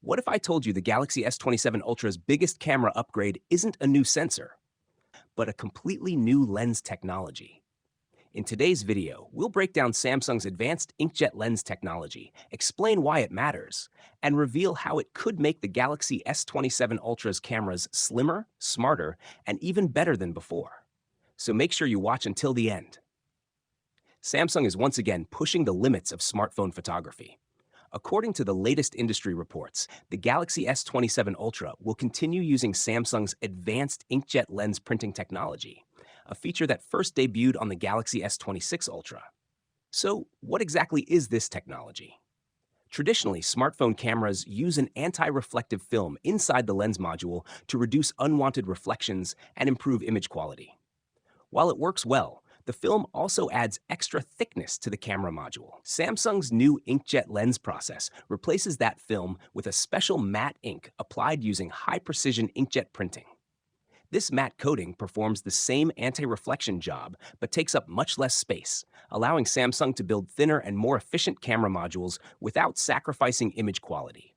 What if I told you the Galaxy S27 Ultra's biggest camera upgrade isn't a new sensor, but a completely new lens technology? In today's video, we'll break down Samsung's advanced inkjet lens technology, explain why it matters, and reveal how it could make the Galaxy S27 Ultra's cameras slimmer, smarter, and even better than before. So make sure you watch until the end. Samsung is once again pushing the limits of smartphone photography. According to the latest industry reports, the Galaxy S27 Ultra will continue using Samsung's advanced inkjet lens printing technology, a feature that first debuted on the Galaxy S26 Ultra. So, what exactly is this technology? Traditionally, smartphone cameras use an anti-reflective film inside the lens module to reduce unwanted reflections and improve image quality. While it works well, the film also adds extra thickness to the camera module. Samsung's new inkjet lens process replaces that film with a special matte ink applied using high-precision inkjet printing. This matte coating performs the same anti-reflection job but takes up much less space, allowing Samsung to build thinner and more efficient camera modules without sacrificing image quality.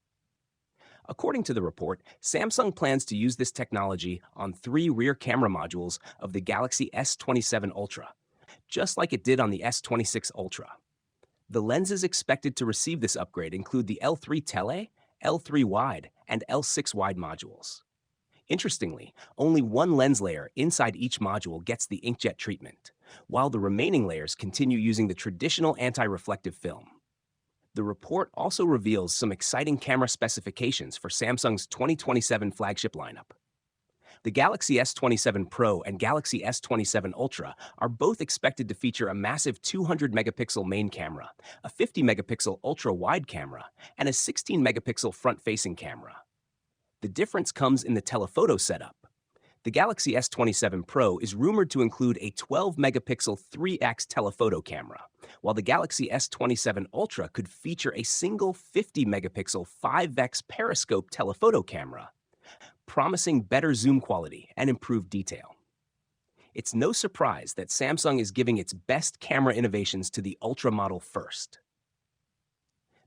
According to the report, Samsung plans to use this technology on 3 rear camera modules of the Galaxy S27 Ultra, just like it did on the S26 Ultra. The lenses expected to receive this upgrade include the L3 Tele, L3 Wide, and L6 Wide modules. Interestingly, only one lens layer inside each module gets the inkjet treatment, while the remaining layers continue using the traditional anti-reflective film. The report also reveals some exciting camera specifications for Samsung's 2027 flagship lineup. The Galaxy S27 Pro and Galaxy S27 Ultra are both expected to feature a massive 200-megapixel main camera, a 50-megapixel ultra-wide camera, and a 16-megapixel front-facing camera. The difference comes in the telephoto setup. The Galaxy S27 Pro is rumored to include a 12-megapixel 3x telephoto camera, while the Galaxy S27 Ultra could feature a single 50-megapixel 5x periscope telephoto camera, promising better zoom quality and improved detail. It's no surprise that Samsung is giving its best camera innovations to the Ultra model first.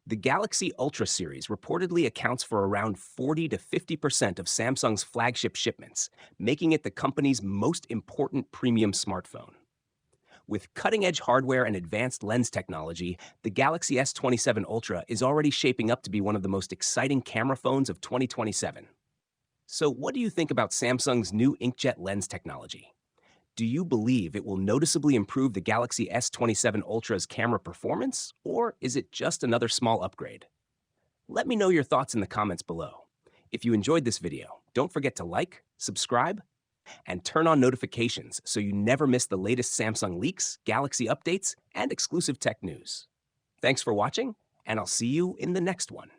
The Galaxy Ultra series reportedly accounts for around 40 to 50% of Samsung's flagship shipments, making it the company's most important premium smartphone. With cutting-edge hardware and advanced lens technology, the Galaxy S27 Ultra is already shaping up to be one of the most exciting camera phones of 2027. So what do you think about Samsung's new inkjet lens technology? Do you believe it will noticeably improve the Galaxy S27 Ultra's camera performance, or is it just another small upgrade? Let me know your thoughts in the comments below. If you enjoyed this video, don't forget to like, subscribe, and turn on notifications so you never miss the latest Samsung leaks, Galaxy updates, and exclusive tech news. Thanks for watching, and I'll see you in the next one.